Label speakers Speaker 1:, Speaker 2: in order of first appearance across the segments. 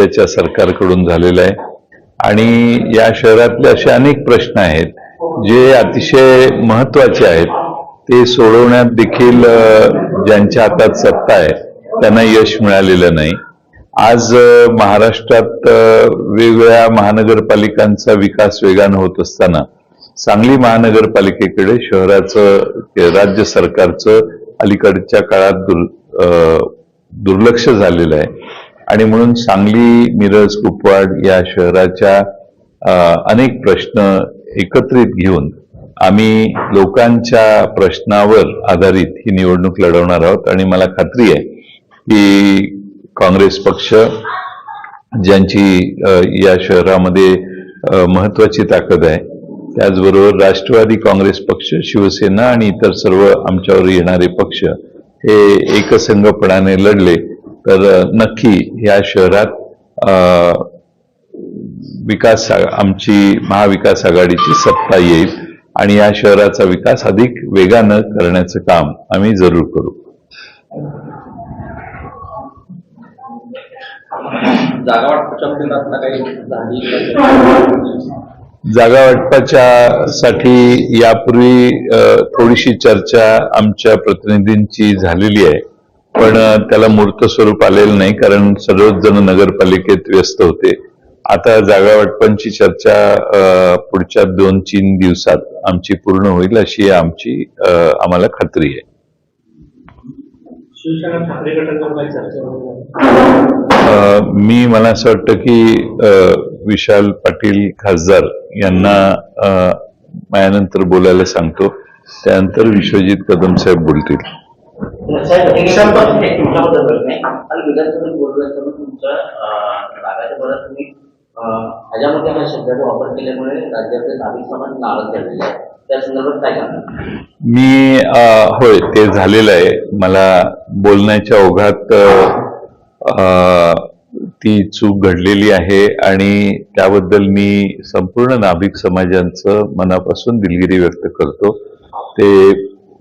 Speaker 1: त्याच्या सरकारकडून झालेला आहे आणि या शहरातले असे अनेक प्रश्न आहेत जे अतिशय महत्वाचे आहेत ते सोडवण्यात देखील ज्यांच्या हातात सत्ता आहे त्यांना यश मिळालेलं नाही। आज महाराष्ट्रात वेगवेगळ्या महानगरपालिकांचा विकास वेगाने होत असताना सांगली महानगरपालिकेकडे शहराचं राज्य सरकारचं अलीकडच्या काळात दुर्लक्ष झालेलं आहे आणि म्हणून सांगली, मिरज, कुपवाड या शहराच्या अनेक प्रश्न एकत्रित घेऊन आम्ही लोकांच्या प्रश्नावर आधारित ही निवडणूक लढवणार आहोत आणि मला खात्री आहे की काँग्रेस पक्ष ज्यांची या शहरामध्ये महत्वाची ताकद आहे, त्याचबरोबर राष्ट्रवादी काँग्रेस पक्ष, शिवसेना आणि इतर सर्व आमच्यावर येणारे पक्ष हे एकसंघपणाने लढले तर नक्की या शहरात विकास आमची महाविकास आघाडीची सत्ता येईल आणि या शहराचा विकास अधिक वेगानं करण्याचं काम आम्ही जरूर करू। जागा वाटपाच्या साठी यापूर्वी थोडीशी चर्चा आमच्या प्रतिनिधींची झालेली आहे, पण त्याला मूर्त स्वरूप आलेलं नाही कारण सर्वच जण नगरपालिकेत व्यस्त होते। आता जागा वाटपांची चर्चा पुढच्या 2-3 दिवसात आमची पूर्ण होईल अशी आम्हाला खात्री आहे। मला असं वाटतं की विशाल पाटील खासदार यांना माझ्यानंतर बोलायला सांगतो, त्यानंतर विश्वजित कदम साहेब बोलतील। मी होय, ते झालेलं आहे। मला बोलण्याच्या ओघात ती चूक घडलेली आहे आणि त्याबद्दल मी संपूर्ण नाभिक समाजांचं मनापासून दिलगिरी व्यक्त करतो। ते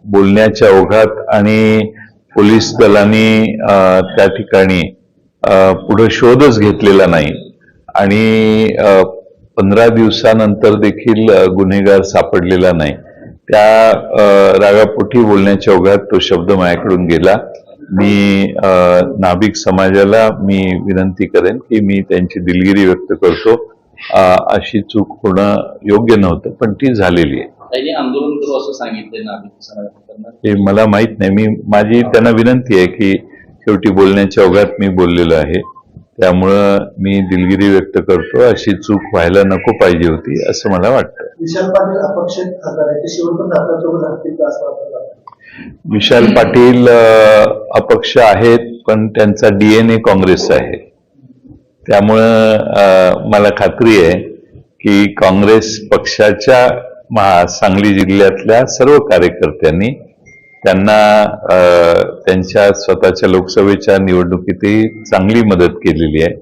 Speaker 1: बोलण्याच्या ओघात आणि पोलीस दलाने त्या ठिकाणी पुढे शोधच घेतलेला नाही आणि 15 दिवसानंतर देखील गुन्हेगार सापडलेला नाही। त्या रागापोटी बोलण्याच्या ओघात तो शब्द माझ्याकडून गेला। मी नाभिक समाजाला विनंती करेन की मी त्यांची दिलगिरी व्यक्त करतो। अशी चूक होणं योग्य नव्हतं, पण ती झालेली आहे।
Speaker 2: आंदोलन करू असं सांगितलं नाभिक समाजाला,
Speaker 1: हे मला माहित नाही। माझी त्यांना विनंती आहे की शेवटी बोलण्याच्या ओघात मी बोललेलो आहे, त्यामुळं मी दिलगिरी व्यक्त करतो। अशी चूक व्हायला नको पाहिजे होती असं मला वाटतं। विशाल पाटील अपक्ष आहेत, पण त्यांचा DNA काँग्रेस आहे, त्यामुळं मला खात्री आहे की काँग्रेस पक्षाच्या सांगली जिल्ह्यातल्या सर्व कार्यकर्त्यांनी त्यांना त्यांच्या स्वतःच्या लोकसभेच्या निवडणुकीतही चांगली मदत केलेली आहे।